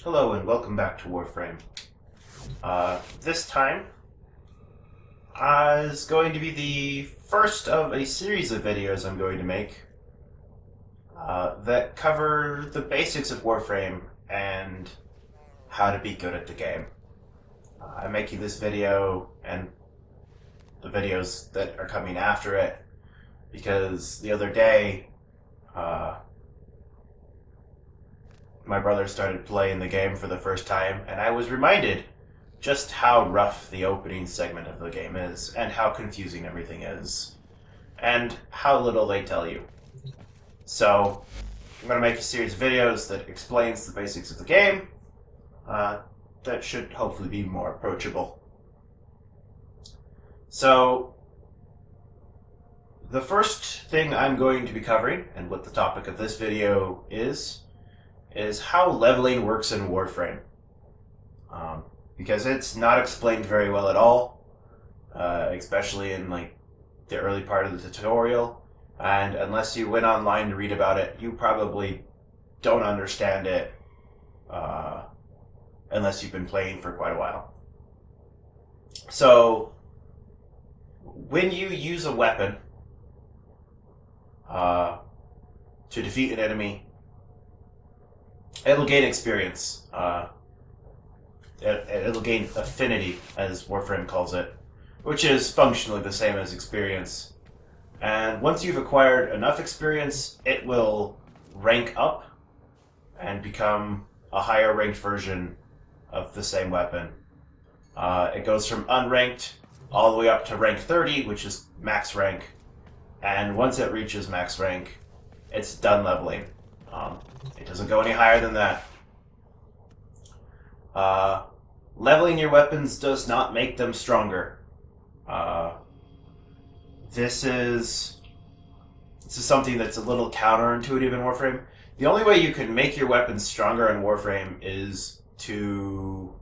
Hello and welcome back to Warframe. This time is going to be the first of a series of videos I'm going to make that cover the basics of Warframe and how to be good at the game. I'm making this video and the videos that are coming after it because the other day uh, my brother started playing the game for the first time, and I was reminded just how rough the opening segment of the game is, and how confusing everything is, and how little they tell you. So, I'm going to make a series of videos that explains the basics of the game, that should hopefully be more approachable. So, the first thing I'm going to be covering, and what the topic of this video is how leveling works in Warframe. Because it's not explained very well at all, especially in like the early part of the tutorial. And unless you went online to read about it, you probably don't understand it unless you've been playing for quite a while. So, when you use a weapon to defeat an enemy, it'll gain experience. It'll gain affinity, as Warframe calls it, which is functionally the same as experience. And once you've acquired enough experience, it will rank up and become a higher ranked version of the same weapon. It goes from unranked all the way up to rank 30, which is max rank. And once it reaches max rank, it's done leveling. It doesn't go any higher than that. Leveling your weapons does not make them stronger. This is something that's a little counterintuitive in Warframe. The only way you can make your weapons stronger in Warframe is to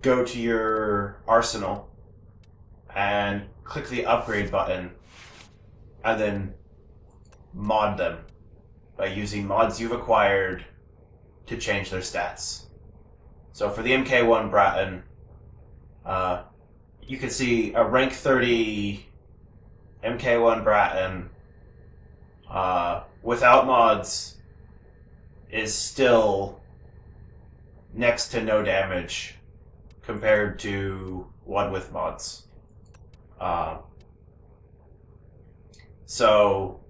go to your arsenal and click the upgrade button and then mod them by using mods you've acquired to change their stats. So for the MK1 Bratton, you can see a rank 30 MK1 Bratton without mods is still next to no damage compared to one with mods. So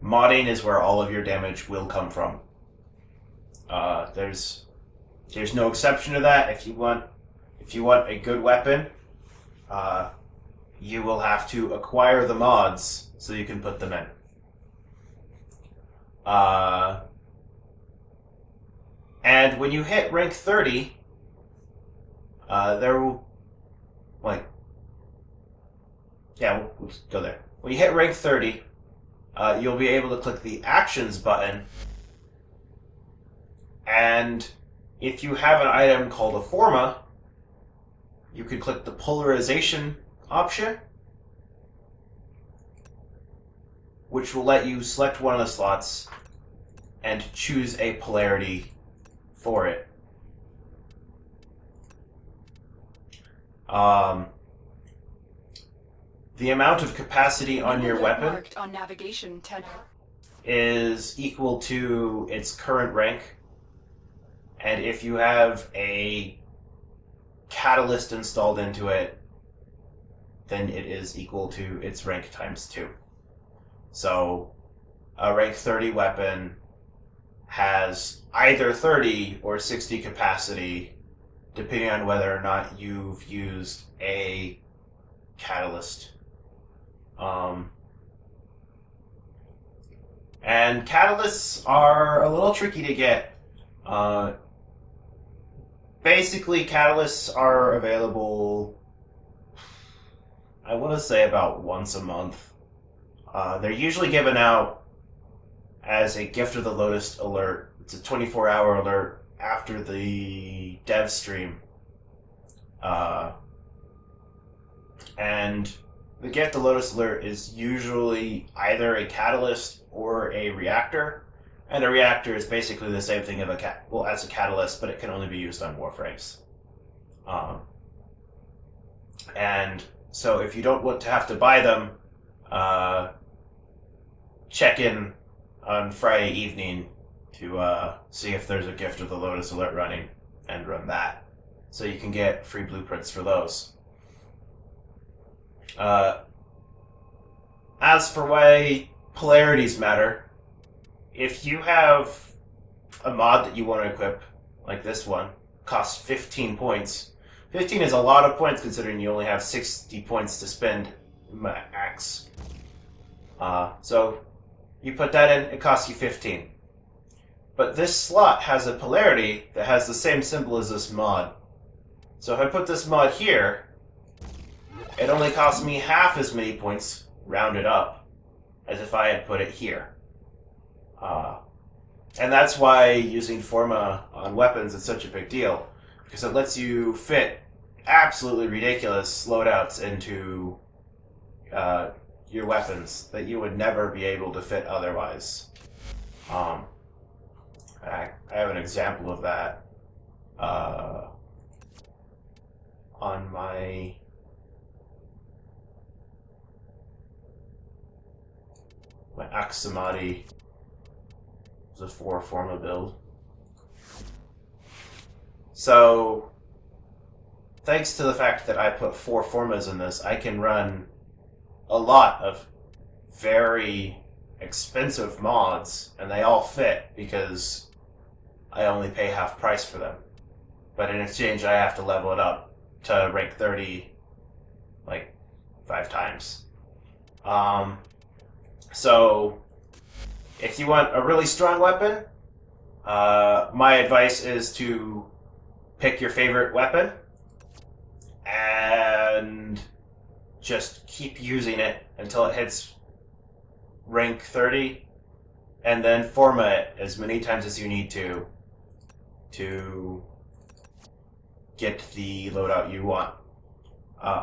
modding is where all of your damage will come from. There's no exception to that. If you want a good weapon, you will have to acquire the mods so you can put them in. And when you hit rank 30, we'll just go there. When you hit rank 30, you'll be able to click the Actions button, and if you have an item called a Forma, you can click the Polarization option, which will let you select one of the slots and choose a polarity for it. The amount of capacity on your weapon on navigation 10 is equal to its current rank. And if you have a catalyst installed into it, then it is equal to its rank times 2. So a rank 30 weapon has either 30 or 60 capacity, depending on whether or not you've used a catalyst. And catalysts are a little tricky to get. Basically, catalysts are available, I want to say, about once a month. They're usually given out as a Gift of the Lotus alert. It's a 24-hour alert after the dev stream. And the Gift of Lotus alert is usually either a catalyst or a reactor. And a reactor is basically the same thing as a catalyst, but it can only be used on Warframes. Um, and so if you don't want to have to buy them, check in on Friday evening to see if there's a gift of the Lotus Alert running and run that. So you can get free blueprints for those. As for why polarities matter, if you have a mod that you want to equip, like this one, costs 15 points. 15 is a lot of points considering you only have 60 points to spend max. So you put that in, it costs you 15. But this slot has a polarity that has the same symbol as this mod. So if I put this mod here, it only costs me half as many points, rounded up, as if I had put it here. And that's why using Forma on weapons is such a big deal, because it lets you fit absolutely ridiculous loadouts into your weapons that you would never be able to fit otherwise. I have an example of that on my Axamati. It's a 4 Forma build. So, thanks to the fact that I put 4 Formas in this, I can run a lot of very expensive mods, and they all fit because I only pay half price for them. But in exchange, I have to level it up to rank 30 like 5 times. So if you want a really strong weapon, my advice is to pick your favorite weapon and just keep using it until it hits rank 30, and then Forma it as many times as you need to get the loadout you want.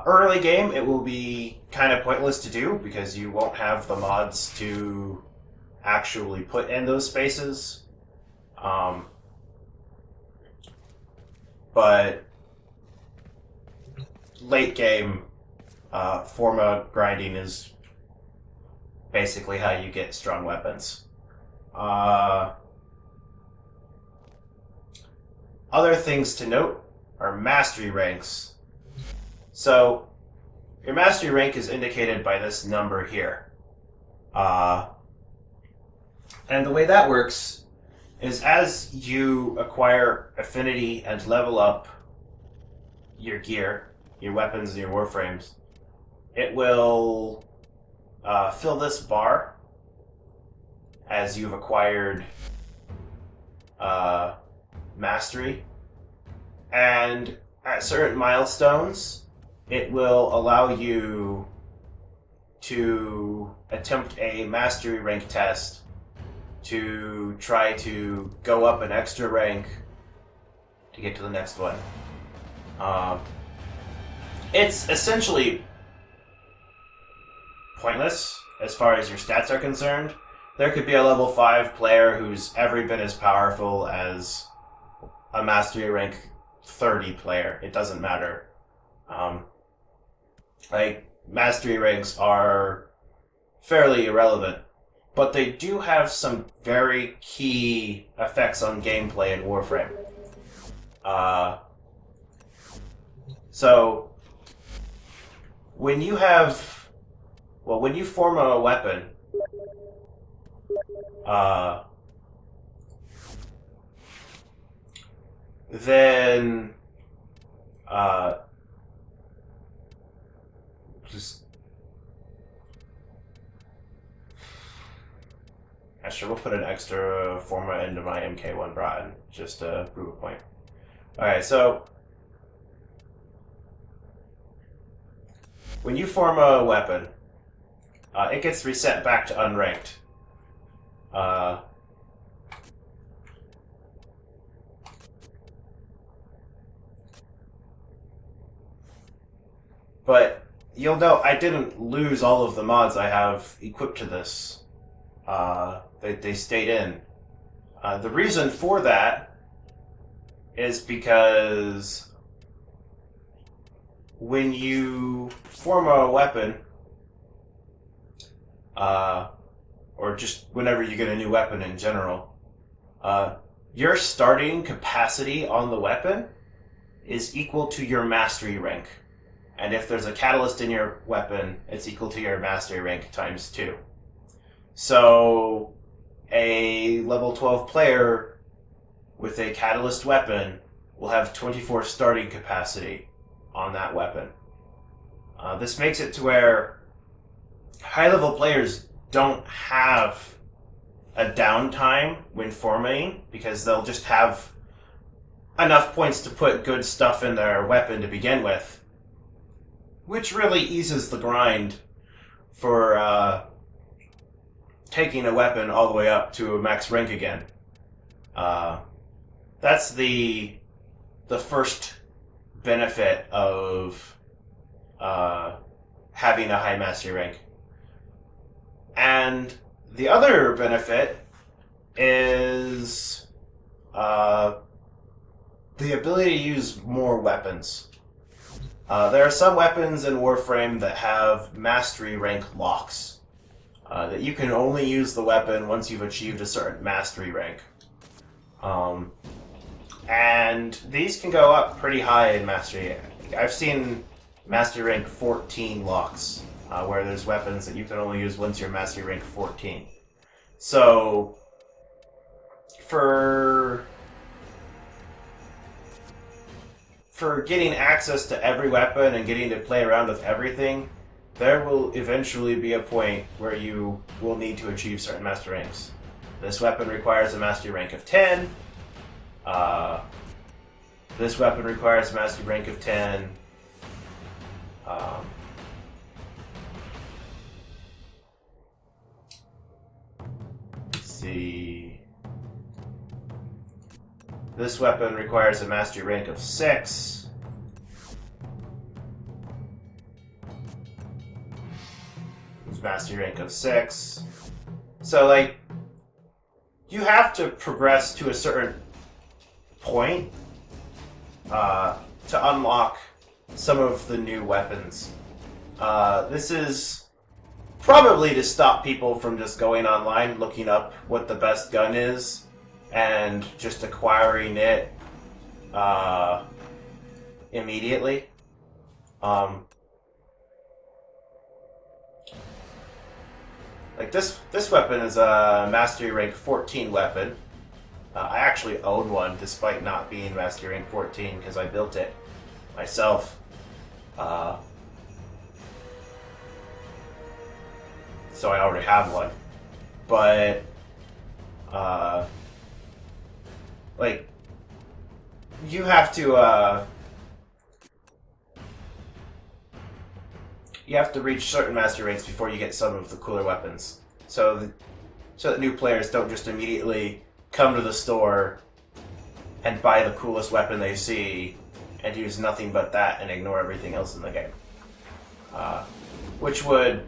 Early game, it will be kind of pointless to do because you won't have the mods to actually put in those spaces. But late game, Forma grinding is basically how you get strong weapons. Other things to note are mastery ranks. So, your mastery rank is indicated by this number here. And the way that works is as you acquire affinity and level up your gear, your weapons, and your warframes, it will fill this bar as you've acquired mastery. And at certain milestones, it will allow you to attempt a mastery rank test to try to go up an extra rank to get to the next one. It's essentially pointless as far as your stats are concerned. There could be a level 5 player who's every bit as powerful as a mastery rank 30 player. It doesn't matter. Mastery ranks are fairly irrelevant, but they do have some very key effects on gameplay in Warframe. So, when you form a weapon, then sure, we'll put an extra Forma into my MK1 Braten just to prove a point. Alright, so when you form a weapon, it gets reset back to unranked. But you'll note I didn't lose all of the mods I have equipped to this. They stayed in. The reason for that is because when you form a weapon, or just whenever you get a new weapon in general, your starting capacity on the weapon is equal to your mastery rank. And if there's a catalyst in your weapon, it's equal to your mastery rank times 2. So a level 12 player with a catalyst weapon will have 24 starting capacity on that weapon. This makes it to where high-level players don't have a downtime when forming, because they'll just have enough points to put good stuff in their weapon to begin with, which really eases the grind for taking a weapon all the way up to a max rank again. That's the first benefit of having a high mastery rank. And the other benefit is the ability to use more weapons. There are some weapons in Warframe that have mastery rank locks. That you can only use the weapon once you've achieved a certain mastery rank. And these can go up pretty high in mastery. I've seen mastery rank 14 locks, where there's weapons that you can only use once you're mastery rank 14. So, for getting access to every weapon and getting to play around with everything, there will eventually be a point where you will need to achieve certain master ranks. This weapon requires a mastery rank of 10. This weapon requires a mastery rank of 10. Let's see. This weapon requires a mastery rank of 6. Mastery rank of 6. So, like, you have to progress to a certain point to unlock some of the new weapons. This is probably to stop people from just going online, looking up what the best gun is, and just acquiring it immediately. Like this weapon is a mastery rank 14 weapon. I actually own one despite not being mastery rank 14 because I built it myself. So I already have one. But like you have to reach certain mastery ranks before you get some of the cooler weapons. So that new players don't just immediately come to the store and buy the coolest weapon they see and use nothing but that and ignore everything else in the game. Which would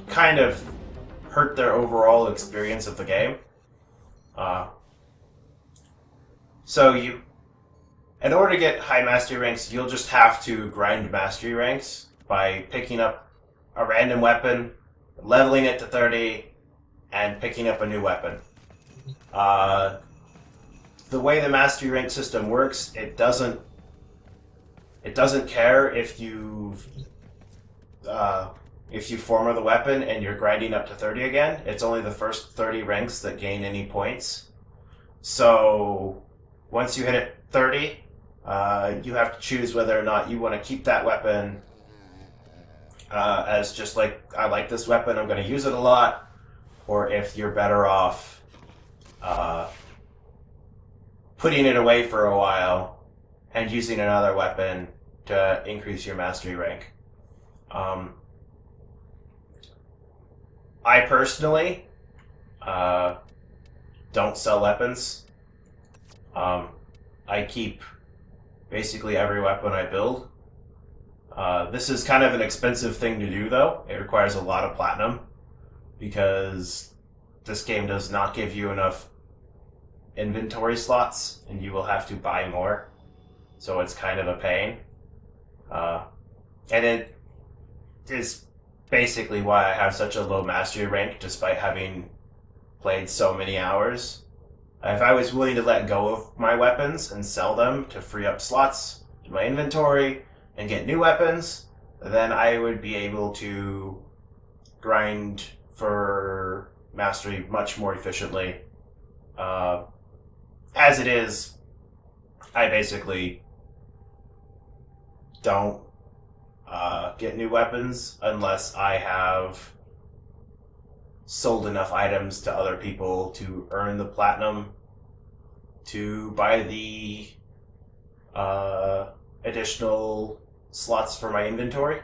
kind of hurt their overall experience of the game. So in order to get high mastery ranks, you'll just have to grind mastery ranks by picking up a random weapon, leveling it to 30, and picking up a new weapon. The way the mastery rank system works, it doesn't care if you form the weapon and you're grinding up to 30 again. It's only the first 30 ranks that gain any points. So once you hit it 30, you have to choose whether or not you want to keep that weapon as just like, I like this weapon, I'm going to use it a lot, or if you're better off putting it away for a while and using another weapon to increase your mastery rank. I personally don't sell weapons. I keep basically every weapon I build. This is kind of an expensive thing to do, though. It requires a lot of platinum because this game does not give you enough inventory slots, and you will have to buy more. So it's kind of a pain. And it is basically why I have such a low mastery rank, despite having played so many hours. If I was willing to let go of my weapons and sell them to free up slots in my inventory and get new weapons, then I would be able to grind for mastery much more efficiently. As it is, I basically don't get new weapons unless I have sold enough items to other people to earn the platinum to buy the additional slots for my inventory.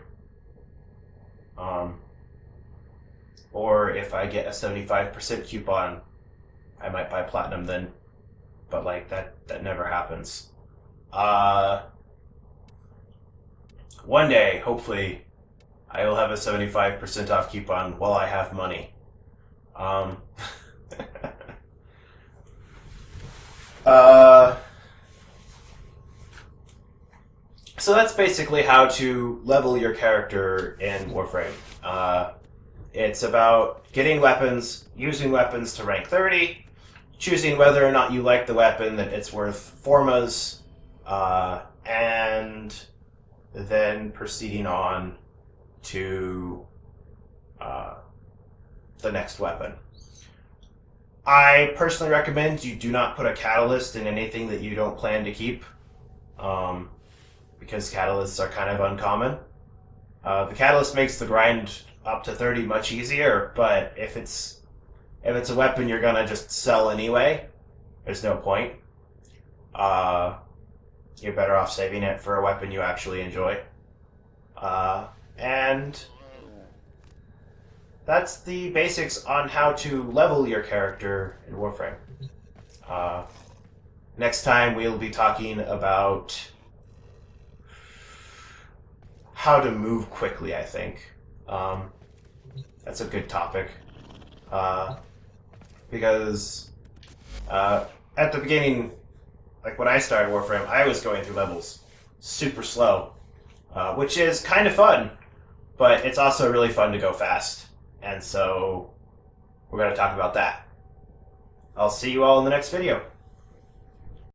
Or if I get a 75% coupon, I might buy platinum then. But like that never happens. One day, hopefully, I will have a 75% off coupon while I have money. So that's basically how to level your character in Warframe. It's about getting weapons, using weapons to rank 30, choosing whether or not you like the weapon, that it's worth formas, and then proceeding on to the next weapon. I personally recommend you do not put a catalyst in anything that you don't plan to keep, because catalysts are kind of uncommon. The catalyst makes the grind up to 30 much easier, but if it's a weapon you're gonna just sell anyway, there's no point. You're better off saving it for a weapon you actually enjoy. And that's the basics on how to level your character in Warframe. Next time we'll be talking about how to move quickly, I think. That's a good topic. Because at the beginning, like when I started Warframe, I was going through levels super slow, which is kind of fun, but it's also really fun to go fast. And so we're going to talk about that. I'll see you all in the next video.